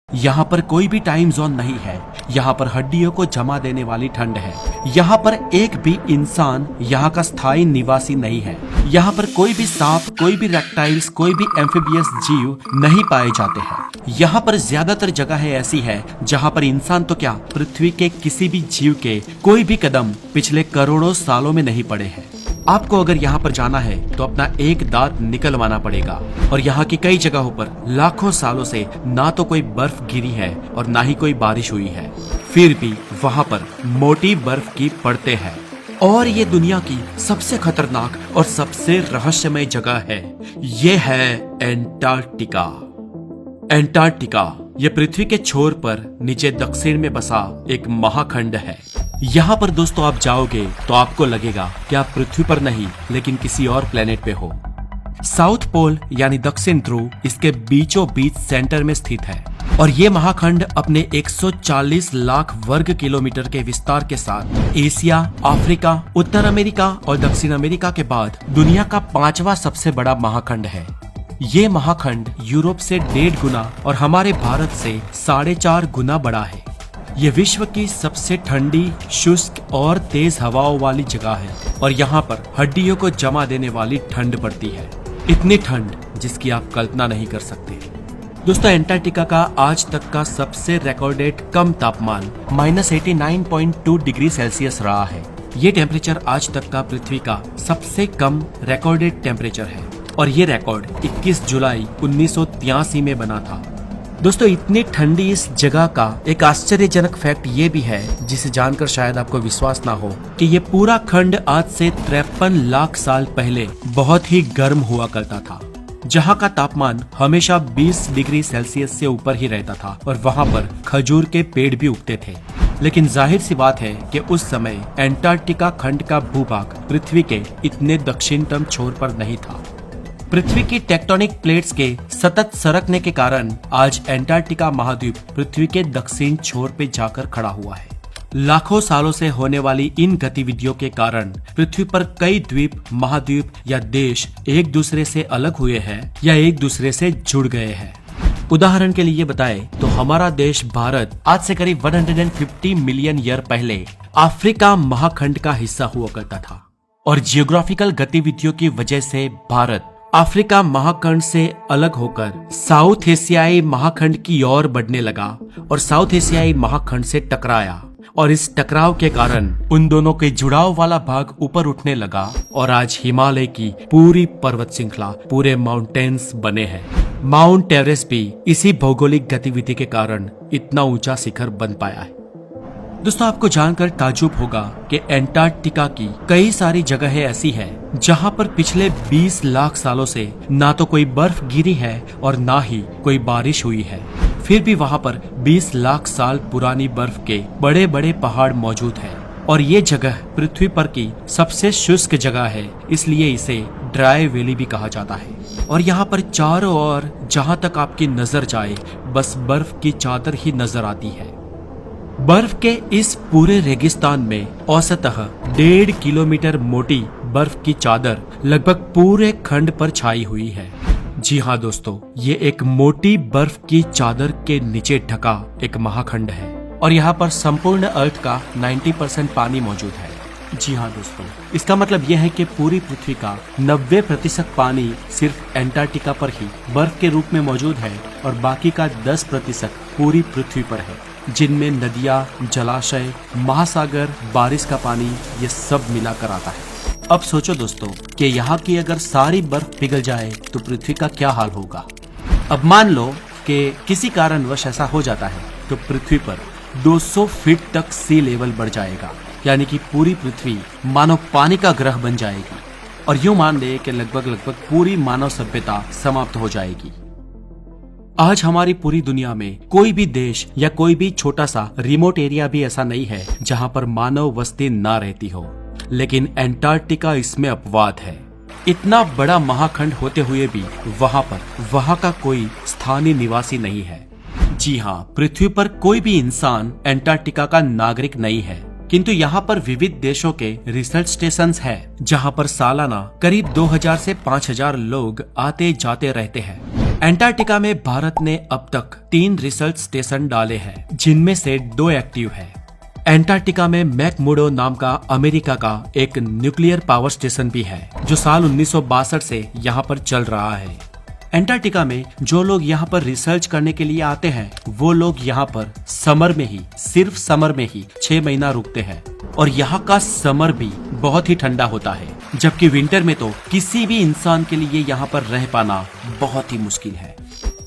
यहाँ पर कोई भी टाइम जोन नहीं है। यहाँ पर हड्डियों को जमा देने वाली ठंड है। यहाँ पर एक भी इंसान यहाँ का स्थायी निवासी नहीं है। यहाँ पर कोई भी सांप, कोई भी रेप्टाइल्स, कोई भी एम्फीबियस जीव नहीं पाए जाते हैं। यहाँ पर ज्यादातर जगह ऐसी है जहाँ पर इंसान तो क्या, पृथ्वी के किसी भी जीव के कोई भी कदम पिछले करोड़ों सालों में नहीं पड़े हैं। आपको अगर यहाँ पर जाना है तो अपना एक दांत निकलवाना पड़ेगा। और यहाँ की कई जगहों पर लाखों सालों से ना तो कोई बर्फ गिरी है और ना ही कोई बारिश हुई है, फिर भी वहाँ पर मोटी बर्फ की परतें हैं। और ये दुनिया की सबसे खतरनाक और सबसे रहस्यमय जगह है। ये है एंटार्क्टिका। एंटार्क्टिका ये पृथ्वी के छोर पर नीचे दक्षिण में बसा एक महाखंड है। यहाँ पर दोस्तों आप जाओगे तो आपको लगेगा कि आप पृथ्वी पर नहीं लेकिन किसी और प्लेनेट पे हो। साउथ पोल यानी दक्षिण ध्रुव इसके बीचों बीच सेंटर में स्थित है। और ये महाखंड अपने 140 लाख वर्ग किलोमीटर के विस्तार के साथ एशिया, अफ्रीका, उत्तर अमेरिका और दक्षिण अमेरिका के बाद दुनिया का 5वां सबसे बड़ा महाखंड है। ये महाखंड यूरोप से 1.5 गुना और हमारे भारत से 4.5 गुना बड़ा है। ये विश्व की सबसे ठंडी, शुष्क और तेज हवाओं वाली जगह है। और यहाँ पर हड्डियों को जमा देने वाली ठंड पड़ती है। इतनी ठंड जिसकी आप कल्पना नहीं कर सकते। दोस्तों एंटार्क्टिका का आज तक का सबसे रिकॉर्डेड कम तापमान -89.2 डिग्री सेल्सियस रहा है। ये टेम्परेचर आज तक का पृथ्वी का सबसे कम रिकॉर्डेड टेम्परेचर है। और ये रिकॉर्ड 21 जुलाई 1983 में बना था। दोस्तों इतनी ठंडी इस जगह का एक आश्चर्यजनक फैक्ट ये भी है, जिसे जानकर शायद आपको विश्वास ना हो, कि ये पूरा खंड आज से 53 लाख साल पहले बहुत ही गर्म हुआ करता था, जहाँ का तापमान हमेशा 20 डिग्री सेल्सियस से ऊपर ही रहता था और वहाँ पर खजूर के पेड़ भी उगते थे। लेकिन जाहिर सी बात है कि उस समय एंटार्क्टिका खंड का भूभाग पृथ्वी के इतने दक्षिणतम छोर पर नहीं था। पृथ्वी की टेक्टोनिक प्लेट्स के सतत सरकने के कारण आज एंटार्क्टिका महाद्वीप पृथ्वी के दक्षिण छोर पे जाकर खड़ा हुआ है। लाखों सालों से होने वाली इन गतिविधियों के कारण पृथ्वी पर कई द्वीप, महाद्वीप या देश एक दूसरे से अलग हुए हैं या एक दूसरे से जुड़ गए हैं। उदाहरण के लिए बताएं तो हमारा देश भारत आज से करीब 150 मिलियन ईयर पहले अफ्रीका महाखंड का हिस्सा हुआ करता था। और जियोग्राफिकल गतिविधियों की वजह से भारत अफ्रीका महाखंड से अलग होकर साउथ एशियाई महाखंड की ओर बढ़ने लगा और साउथ एशियाई महाखंड से टकराया। और इस टकराव के कारण उन दोनों के जुड़ाव वाला भाग ऊपर उठने लगा और आज हिमालय की पूरी पर्वत श्रृंखला, पूरे माउंटेन्स बने हैं। माउंट एवरेस्ट भी इसी भौगोलिक गतिविधि के कारण इतना ऊंचा शिखर बन पाया है। दोस्तों आपको जानकर ताज्जुब होगा कि एंटार्क्टिका की कई सारी जगहें ऐसी हैं जहां पर पिछले 20 लाख सालों से ना तो कोई बर्फ गिरी है और ना ही कोई बारिश हुई है, फिर भी वहां पर 20 लाख साल पुरानी बर्फ के बड़े बड़े पहाड़ मौजूद हैं। और ये जगह पृथ्वी पर की सबसे शुष्क जगह है, इसलिए इसे ड्राई वैली भी कहा जाता है। और यहाँ पर चारों ओर जहाँ तक आपकी नजर जाए बस बर्फ की चादर ही नजर आती है। बर्फ के इस पूरे रेगिस्तान में औसतः 1.5 किलोमीटर मोटी बर्फ की चादर लगभग पूरे खंड पर छाई हुई है। जी हाँ दोस्तों, ये एक मोटी बर्फ की चादर के नीचे ढका एक महाखंड है। और यहाँ पर संपूर्ण अर्थ का 90% पानी मौजूद है। जी हाँ दोस्तों, इसका मतलब यह है कि पूरी पृथ्वी का 90% पानी सिर्फ एंटार्क्टिका पर ही बर्फ के रूप में मौजूद है और बाकी का 10% पूरी पृथ्वी पर है, जिनमें नदियाँ, जलाशय, महासागर, बारिश का पानी ये सब मिलाकर आता है। अब सोचो दोस्तों कि यहाँ की अगर सारी बर्फ पिघल जाए तो पृथ्वी का क्या हाल होगा। अब मान लो कि किसी कारणवश ऐसा हो जाता है तो पृथ्वी पर 200 फीट तक सी लेवल बढ़ जाएगा, यानी कि पूरी पृथ्वी मानो पानी का ग्रह बन जाएगी। और यूं मान ले कि लगभग पूरी मानव सभ्यता समाप्त हो जाएगी। आज हमारी पूरी दुनिया में कोई भी देश या कोई भी छोटा सा रिमोट एरिया भी ऐसा नहीं है जहां पर मानव बस्ती ना रहती हो, लेकिन एंटार्क्टिका इसमें अपवाद है। इतना बड़ा महाखंड होते हुए भी वहां का कोई स्थानीय निवासी नहीं है। जी हाँ, पृथ्वी पर कोई भी इंसान एंटार्क्टिका का नागरिक नहीं है, किंतु यहाँ पर विविध देशों के रिसर्च स्टेशंस हैं, जहाँ पर सालाना करीब 2000 से 5000 लोग आते जाते रहते हैं। एंटार्क्टिका में भारत ने अब तक 3 रिसर्च स्टेशन डाले हैं, जिनमें से 2 एक्टिव है। एंटार्क्टिका में मैकमुर्डो नाम का अमेरिका का एक न्यूक्लियर पावर स्टेशन भी है, जो साल 1962 से यहाँ पर चल रहा है। एंटार्क्टिका में जो लोग यहाँ पर रिसर्च करने के लिए आते हैं, वो लोग यहाँ पर समर में ही, सिर्फ समर में ही 6 महीना रुकते हैं, और यहाँ का समर भी बहुत ही ठंडा होता है, जबकि विंटर में तो किसी भी इंसान के लिए यहाँ पर रह पाना बहुत ही मुश्किल है।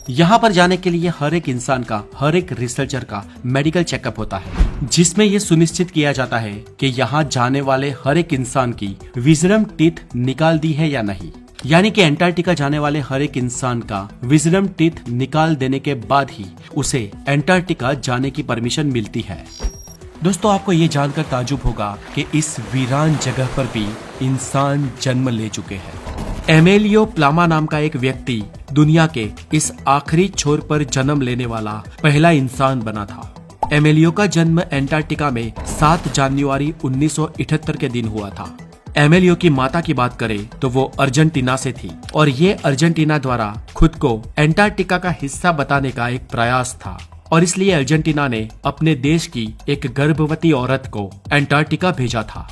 यहाँ पर जाने के लिए हर एक इंसान का, हर एक रिसर्चर का मेडिकल चेकअप होता है, जिसमें ये सुनिश्चित किया जाता है कि यहाँ जाने वाले हर एक इंसान की विजडम टीथ निकाल दी है या नहीं। यानी कि एंटार्क्टिका जाने वाले हर एक इंसान का विजडम टीथ निकाल देने के बाद ही उसे एंटार्क्टिका जाने की परमिशन मिलती है। दोस्तों, आपको ये जानकर ताजुब होगा कि इस वीरान जगह पर भी इंसान जन्म ले चुके हैं। एमेलियो प्लामा नाम का एक व्यक्ति दुनिया के इस आखिरी छोर पर जन्म लेने वाला पहला इंसान बना था। एमेलियो का जन्म एंटार्क्टिका में 7 जनवरी 1978 के दिन हुआ था। एमेलियो की माता की बात करें तो वो अर्जेंटीना से थी, और ये अर्जेंटीना द्वारा खुद को एंटार्क्टिका का हिस्सा बताने का एक प्रयास था, और इसलिए अर्जेंटीना ने अपने देश की एक गर्भवती औरत को एंटार्क्टिका भेजा था।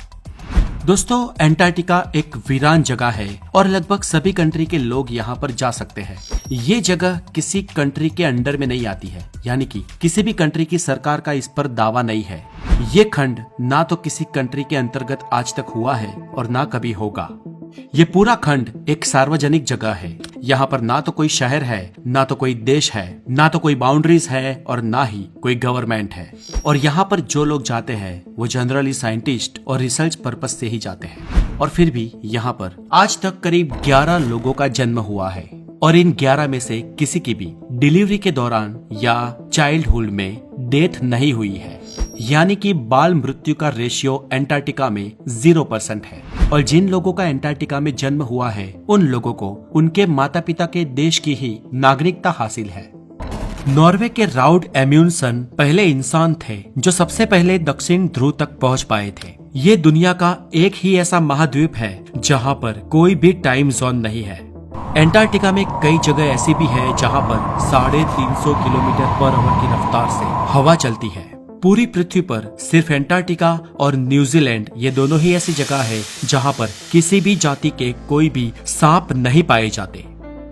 दोस्तों, एंटार्क्टिका एक वीरान जगह है और लगभग सभी कंट्री के लोग यहाँ पर जा सकते हैं। ये जगह किसी कंट्री के अंडर में नहीं आती है, यानी कि किसी भी कंट्री की सरकार का इस पर दावा नहीं है। ये खंड ना तो किसी कंट्री के अंतर्गत आज तक हुआ है और ना कभी होगा। ये पूरा खंड एक सार्वजनिक जगह है। यहाँ पर ना तो कोई शहर है, ना तो कोई देश है, ना तो कोई बाउंड्रीज है, और ना ही कोई गवर्नमेंट है। और यहाँ पर जो लोग जाते हैं वो जनरली साइंटिस्ट और रिसर्च पर्पस से ही जाते हैं। और फिर भी यहाँ पर आज तक करीब 11 लोगों का जन्म हुआ है, और इन 11 में से किसी की भी डिलीवरी के दौरान या चाइल्डहुड में डेथ नहीं हुई है। यानी कि बाल मृत्यु का रेशियो एंटार्क्टिका में 0% है। और जिन लोगों का एंटार्क्टिका में जन्म हुआ है, उन लोगों को उनके माता पिता के देश की ही नागरिकता हासिल है। नॉर्वे के राउड एम्यूनसन पहले इंसान थे जो सबसे पहले दक्षिण ध्रुव तक पहुंच पाए थे। ये दुनिया का एक ही ऐसा महाद्वीप है जहां पर कोई भी टाइम जोन नहीं है। एंटार्क्टिका में कई जगह ऐसी भी है जहां पर 350 किलोमीटर पर आवर की रफ्तार से हवा चलती है। पूरी पृथ्वी पर सिर्फ एंटार्क्टिका और न्यूजीलैंड, ये दोनों ही ऐसी जगह है जहां पर किसी भी जाति के कोई भी सांप नहीं पाए जाते।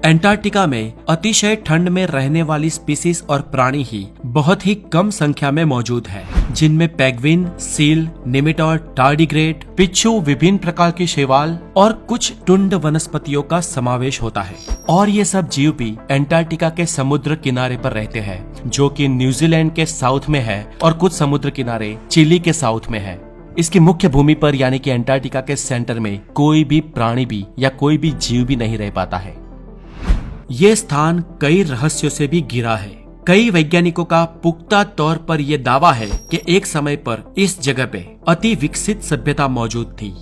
एंटार्क्टिका में अतिशय ठंड में रहने वाली स्पीसीज और प्राणी ही बहुत ही कम संख्या में मौजूद है, जिनमें penguin, seal, nematode, tardigrade, Picchu, विभिन्न प्रकार के शैवाल और कुछ टुंड वनस्पतियों का समावेश होता है। और ये सब जीव भी एंटार्क्टिका के समुद्र किनारे पर रहते हैं, जो कि न्यूजीलैंड के साउथ में है, और कुछ समुद्र किनारे चिली के साउथ में है। इसकी मुख्य भूमि पर यानी कि एंटार्क्टिका के सेंटर में कोई भी प्राणी भी या कोई भी जीव भी नहीं रह पाता है। ये स्थान कई रहस्यों से भी घिरा है। कई वैज्ञानिकों का पुख्ता तौर पर यह दावा है कि एक समय पर इस जगह पे अति विकसित सभ्यता मौजूद थी।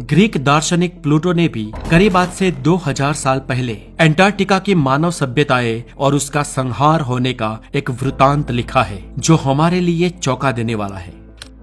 ग्रीक दार्शनिक प्लूटो ने भी करीब आज से 2000 साल पहले एंटार्क्टिका की मानव सभ्यताएं और उसका संहार होने का एक वृतांत लिखा है, जो हमारे लिए चौंका देने वाला है,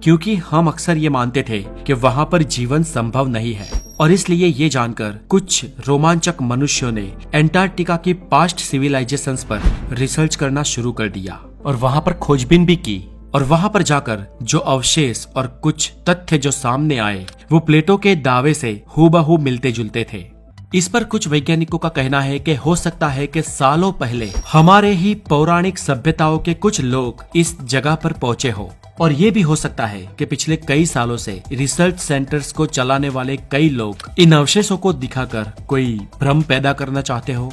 क्योंकि हम अक्सर ये मानते थे कि वहाँ पर जीवन संभव नहीं है। और इसलिए ये जानकर कुछ रोमांचक मनुष्यों ने एंटार्क्टिका की पास्ट सिविलाइजेशंस पर रिसर्च करना शुरू कर दिया और वहाँ पर खोजबीन भी की। और वहाँ पर जाकर जो अवशेष और कुछ तथ्य जो सामने आए, वो प्लेटो के दावे से हूबहू मिलते जुलते थे। इस पर कुछ वैज्ञानिकों का कहना है कि हो सकता है कि सालों पहले हमारे ही पौराणिक सभ्यताओं के कुछ लोग इस जगह पर पहुंचे हो, और ये भी हो सकता है कि पिछले कई सालों से रिसर्च सेंटर्स को चलाने वाले कई लोग इन अवशेषों को दिखाकर कोई भ्रम पैदा करना चाहते हो।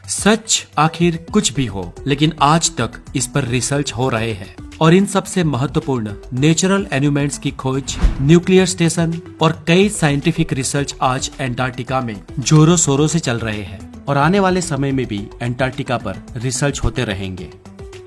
सच आखिर कुछ भी हो, लेकिन आज तक इस पर रिसर्च हो रहे हैं, और इन सबसे महत्वपूर्ण नेचुरल एलिमेंट्स की खोज, न्यूक्लियर स्टेशन और कई साइंटिफिक रिसर्च आज एंटार्क्टिका में जोरों शोरों से चल रहे हैं, और आने वाले समय में भी एंटार्क्टिका पर रिसर्च होते रहेंगे।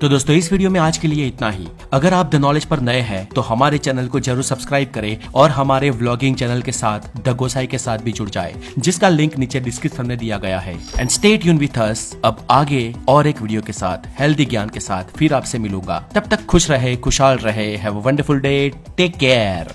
तो दोस्तों, इस वीडियो में आज के लिए इतना ही। अगर आप द नॉलेज पर नए हैं तो हमारे चैनल को जरूर सब्सक्राइब करें और हमारे व्लॉगिंग चैनल के साथ द गोसाई के साथ भी जुड़ जाए, जिसका लिंक नीचे डिस्क्रिप्शन में दिया गया है। And stay tune with us. अब आगे और एक वीडियो के साथ, हेल्दी ज्ञान के साथ फिर आपसे मिलूंगा। तब तक खुश रहे, खुशहाल रहे। Have a wonderful day. Take care.